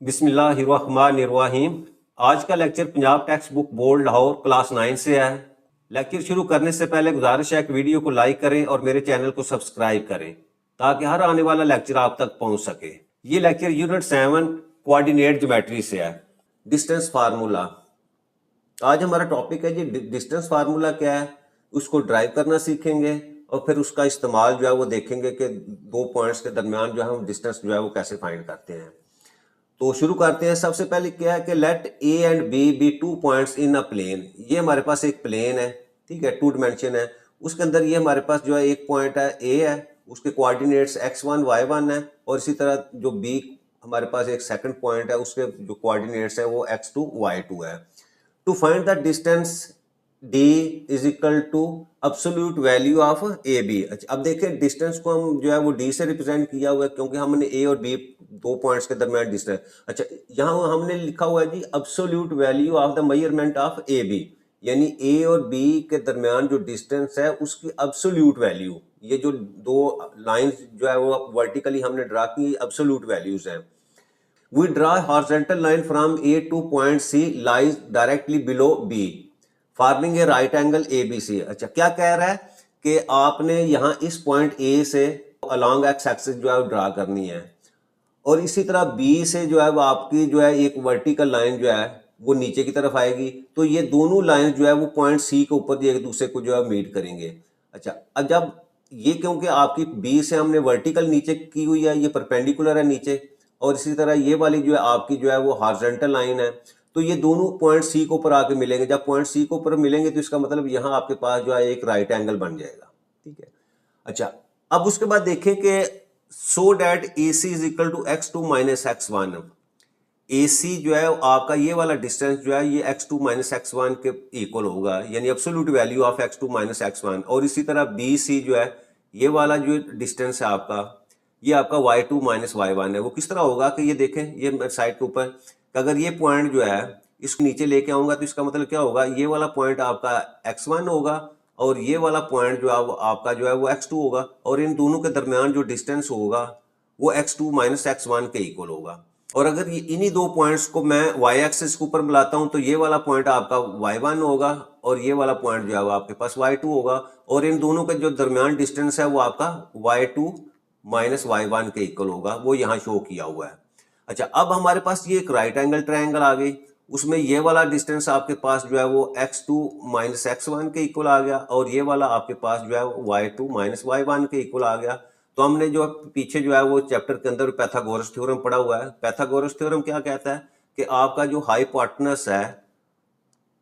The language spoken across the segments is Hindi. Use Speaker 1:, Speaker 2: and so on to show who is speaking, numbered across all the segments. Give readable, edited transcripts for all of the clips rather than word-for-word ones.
Speaker 1: बिस्मिल्लाहिर्रहमानिर्रहीम। आज का lecture Punjab text book board Lahore class 9 से है। लेक्चर शुरू करने से पहले गुजारिश है कि वीडियो को लाइक करें और मेरे चैनल को सब्सक्राइब करें ताकि हर आने वाला लेक्चर आप तक पहुंच सके। ये लेक्चर यूनिट 7 कोऑर्डिनेट ज्योमेट्री से है। डिस्टेंस फार्मूला आज हमारा टॉपिक है। जी डिस्टेंस फार्मूला क्या है, उसको ड्राइव करना सीखेंगे और फिर उसका इस्तेमाल जो है वो देखेंगे कि दो पॉइंट्स के दरमियान जो है हम डिस्टेंस जो है वो कैसे फाइंड करते हैं। तो शुरू करते हैं। सबसे पहले क्या है कि let A and B 2 points in a plane. ये हमारे पास एक प्लेन है, ठीक है, 2 डिमेंशन है। उसके अंदर ये हमारे पास जो है एक पॉइंट है ए है, उसके कोऑर्डिनेट्स x1 y1 है, और इसी तरह जो बी हमारे पास एक सेकंड पॉइंट है, उसके जो कोऑर्डिनेट्स है वो x2 y2 है। To find the distance d is equal to absolute value of A B. अच्छा, अब देखें डिस्टेंस को हम जो है वो d से रिप्रेजेंट किया हुआ है क्योंकि हमने a और b दो पॉइंट्स के दरमियान डिस्टेंस। अच्छा, यहाँ हमने लिखा हुआ है जी absolute value of the measurement of A B, यानी a और b के दरमियान जो डिस्टेंस है उसकी एब्सोल्यूट वैल्यू। ये जो दो लाइंस जो है वो वर्टिकली हमने ड्रा की, एब्सोल्यूट वैल्यूज हैं। We draw horizontal line from A to point C lies directly below B, forming a right angle ABC। अच्छा, क्या कह रहा है कि आपने यहाँ इस पॉइंट A से along x एक्सिस जो है ड्रा करनी है, और इसी तरह B से जो है वो आपकी जो है एक वर्टिकल लाइन जो है वो नीचे की तरफ आएगी। तो ये दोनों लाइन जो है वो पॉइंट C के ऊपर एक दूसरे को जो है मीट करेंगे। अच्छा, अब जब ये क्योंकि आपकी B से हमने वर्टिकल नीचे की हुई है, ये परपेंडिकुलर है नीचे, और इसी तरह ये वाली जो है आपकी जो है वो हॉरिजॉन्टल लाइन है, तो ये दोनों पॉइंट सी को ऊपर आके मिलेंगे। जब पॉइंट सी को ऊपर मिलेंगे तो इसका मतलब यहाँ आपके पास जो है एक राइट एंगल बन जाएगा, ठीक है। अच्छा, अब उसके बाद देखें कि so that A C is equal to x2 minus x1। A C जो है आपका ये वाला डिस्टेंस जो है ये x2 माइनस x1 के इक्वल होगा, यानी absolute value of x2 minus x1। और इसी तरह बी सी जो है ये वाला जो डिस्टेंस है आपका, ये आपका y2 माइनस y1 है। वो किस तरह होगा कि ये देखें, ये साइड के ऊपर अगर ये पॉइंट जो है इसको नीचे लेके आऊंगा तो इसका मतलब क्या होगा, ये वाला पॉइंट आपका x1 होगा और ये वाला पॉइंट जो है आपका जो है वो x2 होगा, और इन दोनों के दरमियान जो डिस्टेंस होगा वो x2 माइनस x1 के इक्वल होगा। और अगर ये इन्हीं दो पॉइंट्स को मैं y एक्सिस के ऊपर मिलाता हूं तो ये वाला पॉइंट आपका y1 होगा और ये वाला पॉइंट जो है वो आपके पास y2 होगा, और इन दोनों के जो दरमियान डिस्टेंस है वो आपका y2 माइनस y1 के इक्वल होगा, वो यहाँ शो किया हुआ है। अच्छा, अब हमारे पास ये एक राइट एंगल ट्रायंगल आ गई, उसमें ये वाला डिस्टेंस आपके पास जो है वो x2 माइनस x1 के इक्वल आ गया, और ये वाला आपके पास जो है y2 माइनस y1 के इक्वल आ गया। तो हमने जो पीछे जो है वो चैप्टर के अंदर पैथागोरस थ्योरम पढ़ा हुआ है। पैथागोरस थ्योरम क्या कहता है कि आपका जो हाइपोटेनस है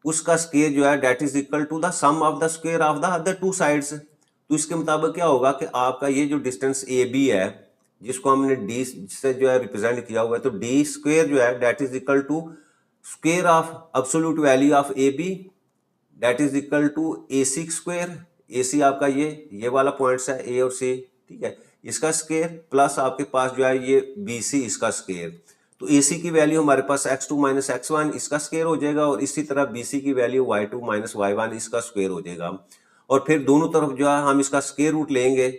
Speaker 1: उसका स्क्वायर जो है that is equal to the sum of the square of the other two sides. तो इसके मुताबिक क्या होगा कि आपका ये जो डिस्टेंस ए बी है, जिसको हमने डी से जो है रिप्रेजेंट किया हुआ है, तो डी स्क्वायर जो है that is equal to square of absolute value of A b that is equal to a c square. A c आपका ये वाला पॉइंट्स है ए और सी, ठीक है, इसका स्क्वायर प्लस आपके पास जो है ये बी सी इसका स्क्वायर। तो ए सी की वैल्यू हमारे पास x2 माइनस x1 इसका स्क्वायर हो जाएगा, और इसी तरह बी सी की वैल्यू y2 माइनस y1 इसका स्क्वायर हो जाएगा। और फिर दोनों तरफ जो है हम इसका स्क्वायर रूट लेंगे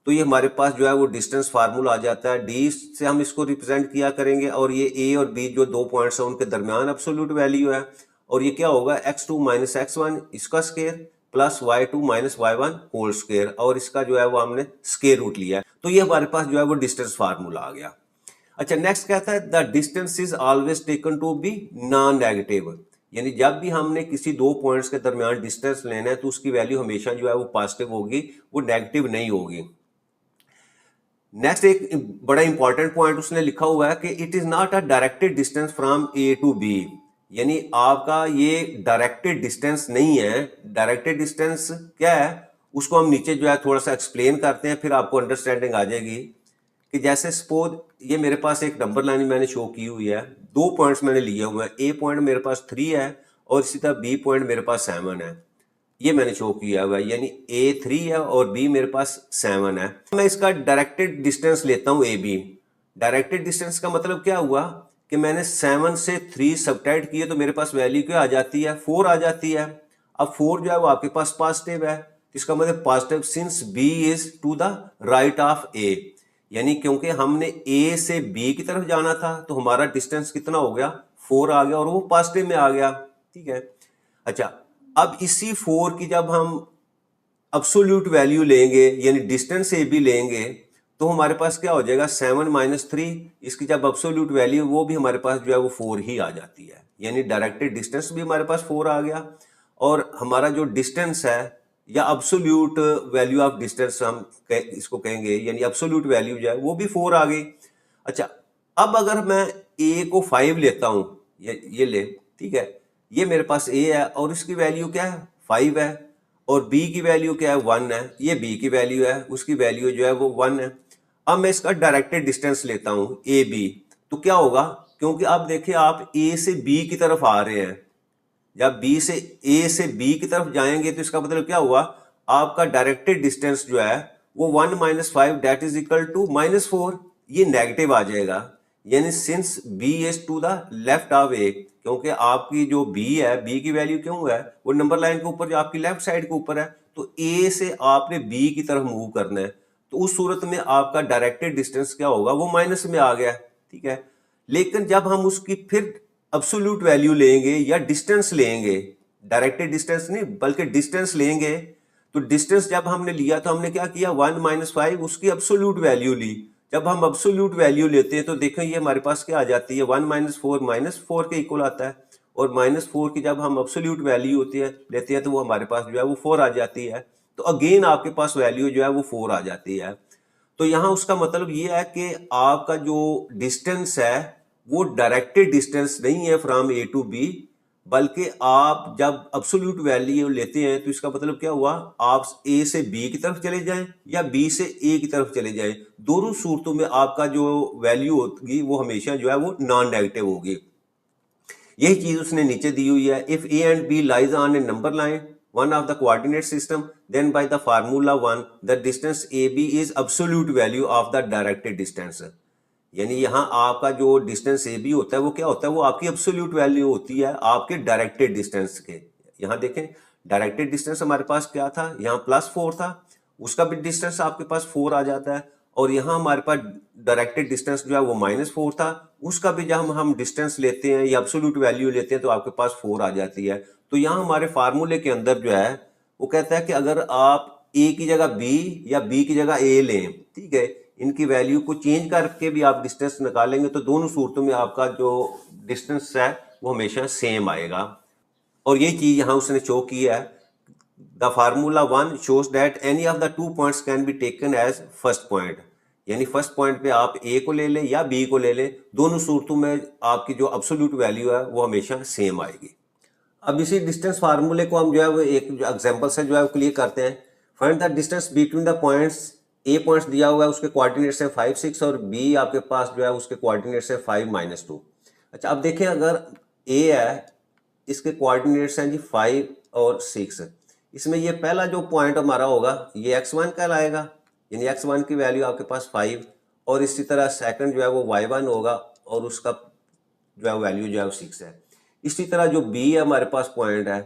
Speaker 1: तो ये हमारे पास जो है वो डिस्टेंस फार्मूला आ जाता है। डी से हम इसको रिप्रेजेंट किया करेंगे, और ये ए और बी जो दो पॉइंट्स हैं उनके दरमियान एब्सोल्यूट वैल्यू है, और ये क्या होगा x2 माइनस x1 इसका square plus y2 minus y1 whole square, और इसका जो है वो हमने स्क्वायर रूट लिया है। तो ये हमारे पास जो है वो डिस्टेंस फार्मूला आ गया। अच्छा, नेक्स्ट कहता है the distance is always taken to be non negative, यानी जब भी हमने किसी दो पॉइंट्स के दरमियान डिस्टेंस लेना है तो उसकी वैल्यू हमेशा जो है वो पॉजिटिव होगी, वो नेगेटिव नहीं होगी। नेक्स्ट एक बड़ा इंपॉर्टेंट पॉइंट उसने लिखा हुआ है कि it is not a directed distance from A to B, यानी आपका ये डायरेक्टेड डिस्टेंस नहीं है। डायरेक्टेड डिस्टेंस क्या है उसको हम नीचे जो है थोड़ा सा एक्सप्लेन करते हैं, फिर आपको अंडरस्टैंडिंग आ जाएगी। कि जैसे सपोज ये मेरे पास एक नंबर लाइन मैंने शो की हुई है, दो पॉइंट्स मैंने लिए हुए हैं, ए पॉइंट मेरे पास 3 है और इसी तरह बी पॉइंट मेरे पास 7 है, ये मैंने शो किया हुआ है, यानी ए 3 है और बी मेरे पास 7 है। मैं इसका डायरेक्टेड डिस्टेंस लेता हूं ए बी। डायरेक्टेड डिस्टेंस का मतलब क्या हुआ कि मैंने 7 से 3 सबट्रैक्ट किए तो मेरे पास वैल्यू क्या आ जाती है, 4 आ जाती है। अब 4 जो है वो आपके पास पॉजिटिव है, इसका मतलब positive since b is to the right of a, यानी क्योंकि हमने ए से बी की तरफ जाना था तो हमारा डिस्टेंस कितना हो गया, 4 आ गया और वो पॉजिटिव में आ गया। ठीक है, अच्छा अब इसी 4 की जब हम अब्सोल्यूट वैल्यू लेंगे यानी डिस्टेंस ए बी लेंगे तो हमारे पास क्या हो जाएगा 7 - 3। इसकी जब अब्सोल्यूट वैल्यू वो भी हमारे पास जो है वो 4 ही आ जाती है, यानी डायरेक्टेड डिस्टेंस भी हमारे पास 4 आ गया और हमारा जो डिस्टेंस है या अब्सोल्यूट वैल्यू ऑफ डिस्टेंस हम इसको कहेंगे, यानी अब्सोल्यूट वैल्यू जो है वो भी 4 आ गई। अच्छा अब अगर मैं ए को 5 लेता हूं, ये ले, ठीक है, ये मेरे पास ए है और इसकी वैल्यू क्या है 5 है और बी की वैल्यू क्या है 1 है, ये बी की वैल्यू है, उसकी वैल्यू जो है वो 1 है। अब मैं इसका डायरेक्टेड डिस्टेंस लेता हूं ए बी, तो क्या होगा, क्योंकि आप देखिए आप ए से बी की तरफ आ रहे हैं, जब बी से ए से बी की तरफ जाएंगे तो इसका मतलब क्या हुआ, आपका डायरेक्टेड डिस्टेंस जो है वो 1 - 5 दैट इज इक्वल टू -4, ये नेगेटिव आ जाएगा। यानी since b is to the left of a, क्योंकि आपकी जो बी है, बी की वैल्यू क्यों है, वो नंबर लाइन के ऊपर जो आपकी लेफ्ट साइड के ऊपर है, तो ए से आपने बी की तरफ मूव करना है, तो उस सूरत में आपका डायरेक्टेड डिस्टेंस क्या होगा, वो माइनस में आ गया। ठीक है, लेकिन जब हम उसकी फिर अब्सोल्यूट वैल्यू लेंगे या डिस्टेंस लेंगे, डायरेक्टेड डिस्टेंस नहीं बल्कि डिस्टेंस लेंगे, तो डिस्टेंस जब हमने लिया तो हमने क्या किया 1 - 5 उसकी अब्सोल्यूट वैल्यू ली। जब हम अब्सोल्यूट वैल्यू लेते हैं तो देखें ये हमारे पास क्या आ जाती है 1 - 4 -4 के इक्वल आता है और -4 की जब हम अब्सोल्यूट वैल्यू होती है लेते हैं तो वो हमारे पास जो है वो 4 आ जाती है। तो अगेन आपके पास वैल्यू जो है वो 4 आ जाती है। तो यहाँ उसका मतलब ये है कि आपका जो डिस्टेंस है वो डायरेक्टेड डिस्टेंस नहीं है फ्रॉम ए टू बी, बल्कि आप जब अब्सोल्यूट वैल्यू लेते हैं तो इसका मतलब क्या हुआ, आप ए से बी की तरफ चले जाएं या बी से ए की तरफ चले जाएं, दोनों सूरतों में आपका जो वैल्यू होगी वो हमेशा जो है वो नॉन नेगेटिव होगी। यही चीज उसने नीचे दी हुई है, if A and B lies on a number line one of the coordinate system, then by the formula 1 the distance AB is absolute value of the directed distance। यानी यहाँ आपका जो डिस्टेंस ए बी होता है वो क्या होता है, वो आपकी एब्सोल्यूट वैल्यू होती है आपके डायरेक्टेड डिस्टेंस के। यहाँ देखें डायरेक्टेड डिस्टेंस हमारे पास क्या था, यहाँ +4 था, उसका भी डिस्टेंस आपके पास 4 आ जाता है और यहाँ हमारे पास डायरेक्टेड डिस्टेंस जो है वो -4 था, उसका भी जब हम डिस्टेंस लेते हैं या एब्सोल्यूट वैल्यू लेते हैं तो आपके पास 4 आ जाती है। तो यहाँ हमारे फार्मूले के अंदर जो है वो कहता है कि अगर आप ए की जगह बी या बी की जगह ए लें, ठीक है, इनकी वैल्यू को चेंज करके भी आप डिस्टेंस निकालेंगे तो दोनों सूरतों में आपका जो डिस्टेंस है वो हमेशा सेम आएगा। और ये चीज यहाँ उसने शो की है, the formula 1 shows that any of the 2 points can be taken as first point, यानी फर्स्ट पॉइंट पे आप ए को ले लें या बी को ले लें, दोनों सूरतों में आपकी जो एब्सोल्यूट वैल्यू है वो हमेशा सेम आएगी। अब इसी डिस्टेंस फार्मूले को हम जो है वो एक एग्जांपल से जो है क्लियर करते हैं। Find the distance between the points, A points दिया हुआ है उसके कोऑर्डिनेट्स है 5 6 और बी आपके पास जो है उसके कोऑर्डिनेट्स है 5 - 2। अच्छा अब देखें अगर ए है इसके कोऑर्डिनेट्स हैं जी 5 और 6, इसमें ये पहला जो पॉइंट हमारा होगा ये x1 कहलाएगा, यानी x1 की वैल्यू आपके पास 5 और इसी तरह सेकंड जो है वो y1 होगा और उसका जो है वैल्यू जो है वो 6 है। इसी तरह जो बी है हमारे पास पॉइंट है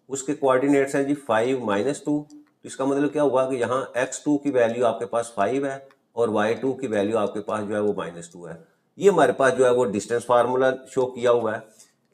Speaker 1: उसके कोऑर्डिनेट्स हैं जी 5 - 2, तो इसका मतलब क्या हुआ कि यहाँ x2 की वैल्यू आपके पास 5 है और y2 की वैल्यू आपके पास जो है वो -2 है। ये हमारे पास जो है वो डिस्टेंस फार्मूला शो किया हुआ है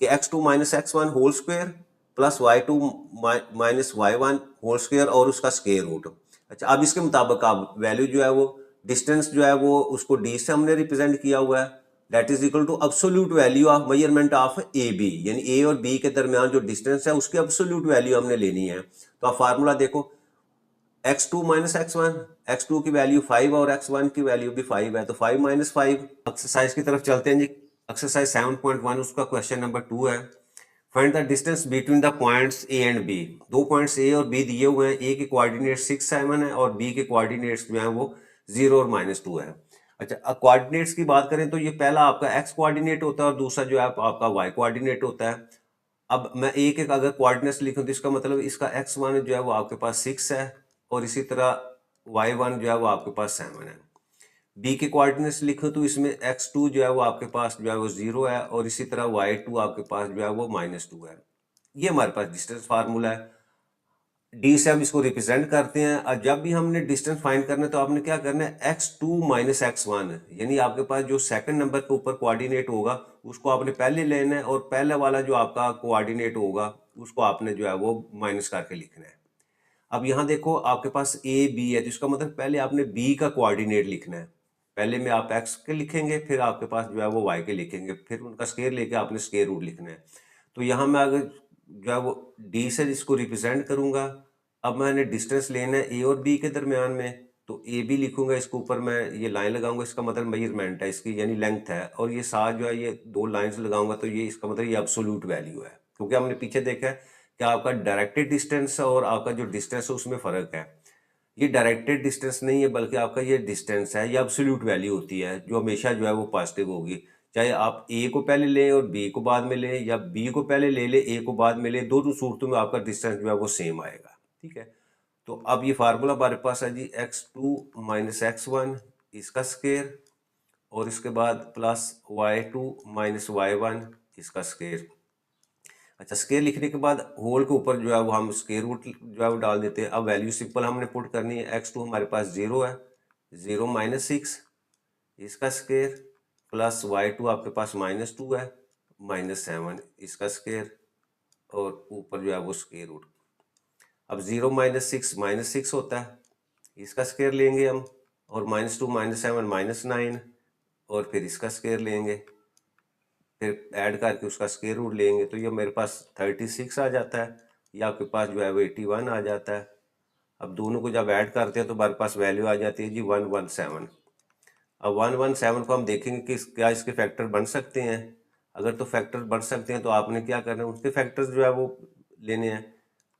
Speaker 1: कि x2 - x1 whole square plus y2 - y1 whole square और उसका स्क्वायर रूट। अच्छा अब इसके मुताबिक आप वैल्यू जो है वो डिस्टेंस जो है वो उसको d से हमने रिप्रेजेंट किया हुआ है, that is equal to absolute value of measurement of A B, यानी ए और बी के दरमियान जो डिस्टेंस है उसकी अब्सोल्यूट वैल्यू हमने लेनी है। तो आप फार्मूला देखो x2 - x1, x2 की वैल्यू 5 और x1 की वैल्यू भी 5 है तो 5 - 5। एक्सरसाइज की तरफ चलते हैं जी। एक्सरसाइज 7.1 उसका क्वेश्चन नंबर 2 है, find the distance between the points A and B. दो पॉइंट्स ए और बी दिए हुए हैं, ए के कोऑर्डिनेट 6 7 है और बी के कोऑर्डिनेट्स जो है वो 0 और -2 है। अच्छा अब कोऑर्डिनेट्स की बात करें तो ये पहला आपका x कोऑर्डिनेट होता है और दूसरा जो है आपका y कोऑर्डिनेट होता है। अब मैं एक एक अगर कोऑर्डिनेट्स लिखूं तो इसका मतलब इसका x1 जो है वो आपके पास 6 है और इसी तरह y1 जो है वो आपके पास 7 है। बी के कोऑर्डिनेट्स लिखो तो इसमें x2 जो है वो आपके पास जो है वो 0 है और इसी तरह y2 आपके पास जो है वो -2 है। ये हमारे पास डिस्टेंस फार्मूला है। डी से हम इसको रिप्रेजेंट करते हैं। और जब भी हमने डिस्टेंस फाइंड करना है तो आपने क्या करना है, x2 माइनस x1, यानी आपके पास जो सेकंड नंबर के ऊपर कोऑर्डिनेट होगा उसको आपने पहले लेना है, और पहले वाला जो आपका कोऑर्डिनेट होगा उसको आपने जो है वो माइनस करके लिखना है। अब यहाँ देखो आपके पास ए बी है, तो इसका मतलब पहले आपने बी का कोऑर्डिनेट लिखना है। पहले में आप एक्स के लिखेंगे, फिर आपके पास जो है वो वाई के लिखेंगे, फिर उनका स्केयर लेके आपने स्केयर रूट लिखना है। तो यहाँ मैं अगर जो है वो डी से इसको रिप्रेजेंट करूंगा। अब मैंने डिस्टेंस लेना है ए और बी के दरमियान में, तो ए बी लिखूंगा, इसके ऊपर मैं ये लाइन लगाऊंगा, इसका मतलब मेजरमेंट है इसकी, यानी लेंथ है, और ये साथ जो है ये दो लाइंस लगाऊंगा, तो ये इसका मतलब ये एब्सोल्यूट वैल्यू है, क्योंकि हमने पीछे देखा है कि आपका डायरेक्टेड डिस्टेंस और आपका जो डिस्टेंस है उसमें फ़र्क है। ये डायरेक्टेड डिस्टेंस नहीं है, बल्कि आपका ये डिस्टेंस है, ये एब्सोल्यूट वैल्यू होती है जो हमेशा जो है वो पॉजिटिव होगी। चाहे आप ए को पहले लें और बी को बाद में लें, या बी को पहले ले लें ए को बाद में लें, दोनों सूरतों में आपका डिस्टेंस जो है वो सेम आएगा। ठीक है, तो अब ये फार्मूला हमारे पास है जी x2 माइनस x1 इसका स्केयर, और इसके बाद प्लस y2 माइनस y1 इसका स्केयर। अच्छा, स्केयर लिखने के बाद होल के ऊपर जो है वो हम स्केयर रूट जो है वो डाल देते हैं। अब वैल्यू सिंपल हमने पुट करनी है, x2 हमारे पास 0 है, 0 माइनस 6 इसका स्केयर, प्लस y2 आपके पास -2 है, -7 इसका स्केयर, और ऊपर जो है वो स्केयर रूट। अब 0 माइनस 6 -6 होता है, इसका स्केयर लेंगे हम, और -2 -7 -9, और फिर इसका स्केयर लेंगे, फिर ऐड करके उसका स्केयर रूट लेंगे, तो ये मेरे पास 36 आ जाता है, या आपके पास जो है वो 81 आ जाता है। अब दोनों को जब ऐड करते हैं तो हमारे पास वैल्यू आ जाती है जी 117। अब 117 को हम देखेंगे कि क्या इसके फैक्टर बन सकते हैं। अगर तो फैक्टर बन सकते हैं तो आपने क्या करना है, उसके फैक्टर्स जो है वो लेने हैं।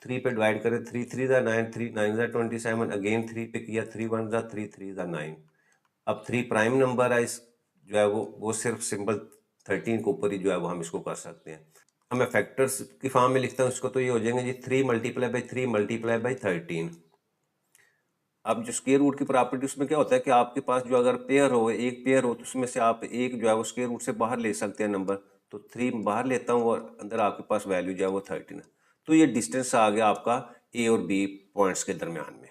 Speaker 1: 3 पे डिवाइड करें, 3 3 ज़ा 9, 3 9 ज़ा 27, अगेन 3 पे किया, 3 1 ज़ा 3, 3 ज़ा 9। अब 3 प्राइम नंबर है, इस जो है वो सिर्फ सिंबल 13 के ऊपर ही जो है वो हम इसको कर सकते हैं। अब मैं फैक्टर्स की फॉर्म में लिखता हूँ इसको, तो ये हो जाएंगे जी 3 मल्टीप्लाई बाई 3 मल्टीप्लाई बाई 13। अब जो स्क्वायर रूट की प्रॉपर्टी उसमें क्या होता है कि आपके पास जो अगर पेयर हो, एक पेयर हो, तो उसमें से आप एक जो है वो स्क्वायर रूट से बाहर ले सकते हैं नंबर। तो 3 बाहर लेता हूँ और अंदर आपके पास वैल्यू जो है वो 13 है। तो ये डिस्टेंस आ गया आपका ए और बी पॉइंट्स के दरमियान में।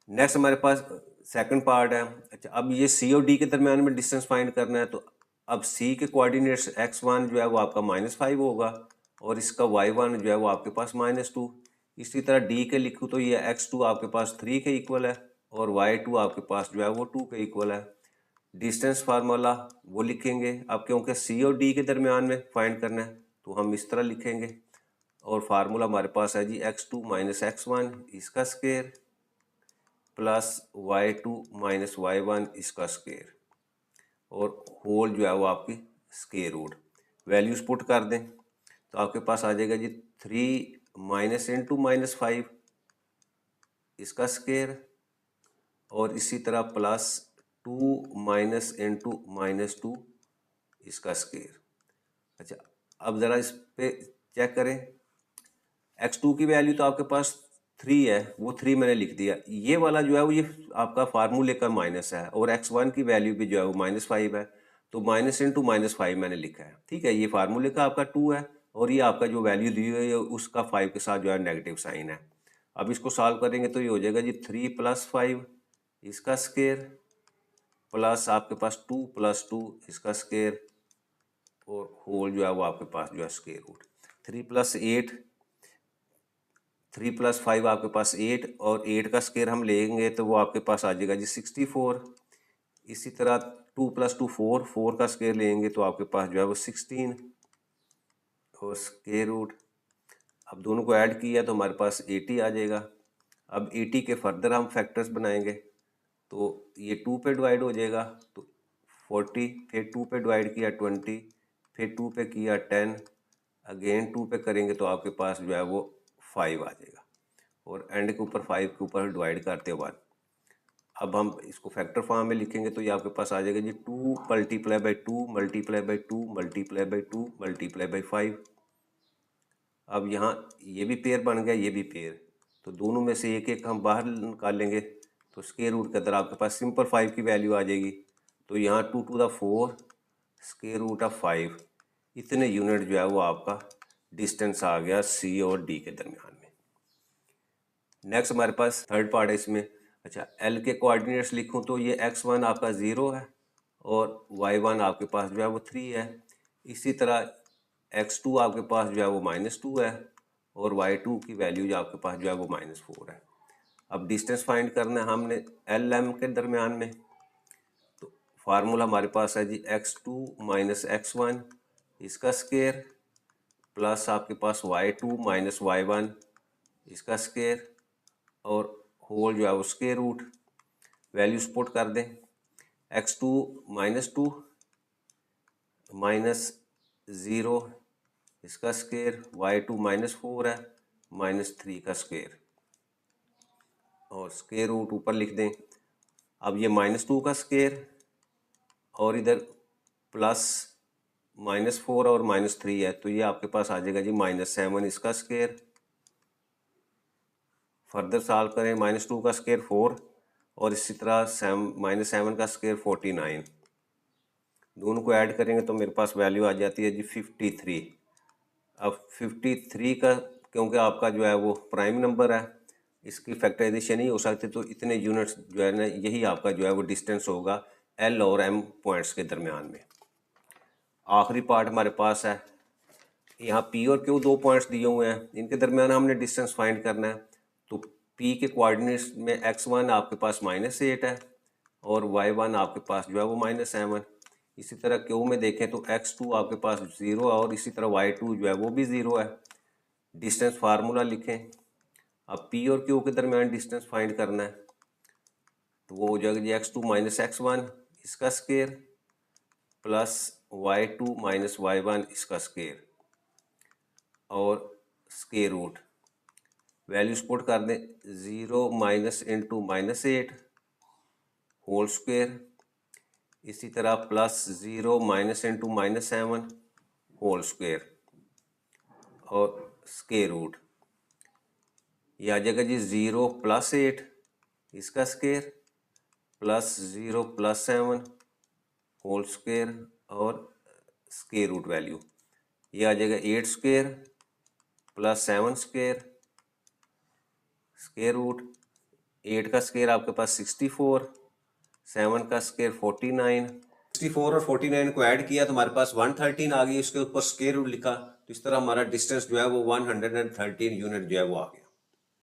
Speaker 1: नेक्स्ट हमारे पास सेकंड पार्ट है। अच्छा, अब ये सी और डी के दरमियान में डिस्टेंस फाइंड करना है। तो अब सी के कोऑर्डिनेट्स x1 जो है वो आपका -5 होगा, और इसका y1 जो है वो आपके पास -2। इसी तरह डी के लिखूँ तो ये x2 आपके पास 3 के इक्वल है, और y2 आपके पास जो है वो 2 के इक्वल है। डिस्टेंस फार्मूला वो लिखेंगे। अब क्योंकि सी और डी के दरमियान में फाइंड करना है तो हम इस तरह लिखेंगे, और फार्मूला हमारे पास है जी x2 माइनस x1 इसका square, plus y2 minus y1 इसका स्केयर, और होल जो है वो आपकी स्केयर रूट। वैल्यूज पुट कर दें तो आपके पास आ जाएगा जी 3 माइनस इंटू -5 इसका स्केयर, और इसी तरह प्लस 2 माइनस इंटू -2 इसका स्केयर। अच्छा, अब ज़रा इस पे चेक करें। x2 की वैल्यू तो आपके पास 3 है, वो 3 मैंने लिख दिया। ये वाला जो है वो ये आपका फार्मूले का माइनस है, और x1 की वैल्यू भी जो है वो -5 है, तो माइनस इंटू -5 मैंने लिखा है। ठीक है, ये फार्मूले का आपका 2 है, और ये आपका जो वैल्यू दी हुई है उसका 5 के साथ जो है नेगेटिव साइन है। अब इसको सॉल्व करेंगे तो ये हो जाएगा जी 3 + 5 इसका स्केयर, प्लस आपके पास 2 + 2 इसका स्केयर, और होल जो है वो आपके पास जो है स्केयर रूट। 3 + 8, 3 + 5 आपके पास 8, और 8 का स्केयर हम लेंगे तो वो आपके पास आ जाएगा जी 64। इसी तरह 2 + 2 4, 4 का स्केयर लेंगे तो आपके पास जो है वो 16, और स्केयर रूट। अब दोनों को ऐड किया तो हमारे पास 80 आ जाएगा। अब 80 के फर्दर हम फैक्टर्स बनाएंगे, तो ये 2 पे डिवाइड हो जाएगा, तो 40, फिर 2 पे डिवाइड किया 20, फिर 2 पे किया 10, अगेन 2 पे करेंगे तो आपके पास जो है वो 5 आ जाएगा, और एंड के ऊपर 5 के ऊपर डिवाइड करते बाद। अब हम इसको फैक्टर फॉर्म में लिखेंगे तो ये आपके पास आ जाएगा जी 2 multiply by 2 multiply by 2 multiply by 2 multiply by 5। अब यहाँ ये भी पेयर बन गया, ये भी पेयर, तो दोनों में से एक एक हम बाहर निकाल लेंगे, तो स्केयर रूट के अंदर आपके पास सिंपल 5 की वैल्यू आ जाएगी। तो यहाँ 2 to the 4 square root of 5, इतने यूनिट जो है वो आपका डिस्टेंस आ गया सी और डी के दरमियान में। नेक्स्ट हमारे पास थर्ड पार्ट है इसमें। अच्छा, एल के कोऑर्डिनेट्स लिखूं तो ये x1 आपका 0 है और y1 आपके पास जो है वो 3 है। इसी तरह x2 आपके पास जो है वो -2 है और y2 की वैल्यू जो आपके पास जो है वो -4 है। अब डिस्टेंस फाइंड करना है हमने एल एम के दरमियान में, तो फार्मूला हमारे पास है जी x2 - x1 इसका स्क्वायर प्लस आपके पास y2 - y1 इसका स्क्वायर और होल जो है वो स्क्वायर रूट। वैल्यूज पुट कर दें, x2 -2 -0 इसका स्क्वायर, y2 -4 है -3 का स्क्वायर और स्क्वायर रूट ऊपर लिख दें। अब ये -2 का स्क्वायर और इधर प्लस -4 और -3 है तो ये आपके पास आ जाएगा जी -7 इसका स्क्वायर। फर्दर सॉल्व करें, -2 का स्क्वायर 4 और इसी तरह -7 का स्क्वायर 49। दोनों को ऐड करेंगे तो मेरे पास वैल्यू आ जाती है जी 53। अब 53 का क्योंकि आपका जो है वो प्राइम नंबर है, इसकी फैक्टराइजेशन नहीं हो सकती, तो इतने यूनिट्स जो है ना यही आपका जो है वो डिस्टेंस होगा एल और एम पॉइंट्स के दरमियान में। आखिरी पार्ट हमारे पास है, यहाँ पी और क्यू 2 पॉइंट्स दिए हुए हैं, इनके दरमियान हमने डिस्टेंस फाइंड करना है। तो पी के कोऑर्डिनेट्स में x1 आपके पास -8 है और y1 आपके पास जो है वो -7। इसी तरह क्यू में देखें तो x2 आपके पास 0 है और इसी तरह y2 जो है वो भी 0 है। डिस्टेंस फार्मूला लिखें। अब पी और क्यू के दरमियान डिस्टेंस फाइंड करना है तो वो हो जाएगा जी x2 - x1 इसका स्क्वायर प्लस y2 - y1 इसका स्क्वायर और स्क्वायर रूट। वैल्यूज पुट कर दें, 0 इंटू -8 होल स्क्वायर, इसी तरह प्लस 0 इंटू -7 होल स्क्वायर और स्क्वायर रूट। ये आ जाएगा जी 0 + 8 इसका स्क्वायर प्लस 0 + 7 होल स्क्वायर और स्क्वायर रूट वैल्यू। ये आ जाएगा 8 square plus 7 square square root. 8 का स्क्वायर आपके पास 64, 7 का स्क्वायर 49। 64 और 49 को ऐड किया तो हमारे पास 113 आ गई, उसके ऊपर स्क्वायर रूट लिखा तो इस तरह हमारा डिस्टेंस जो है वो 113 यूनिट जो है वो आ गया।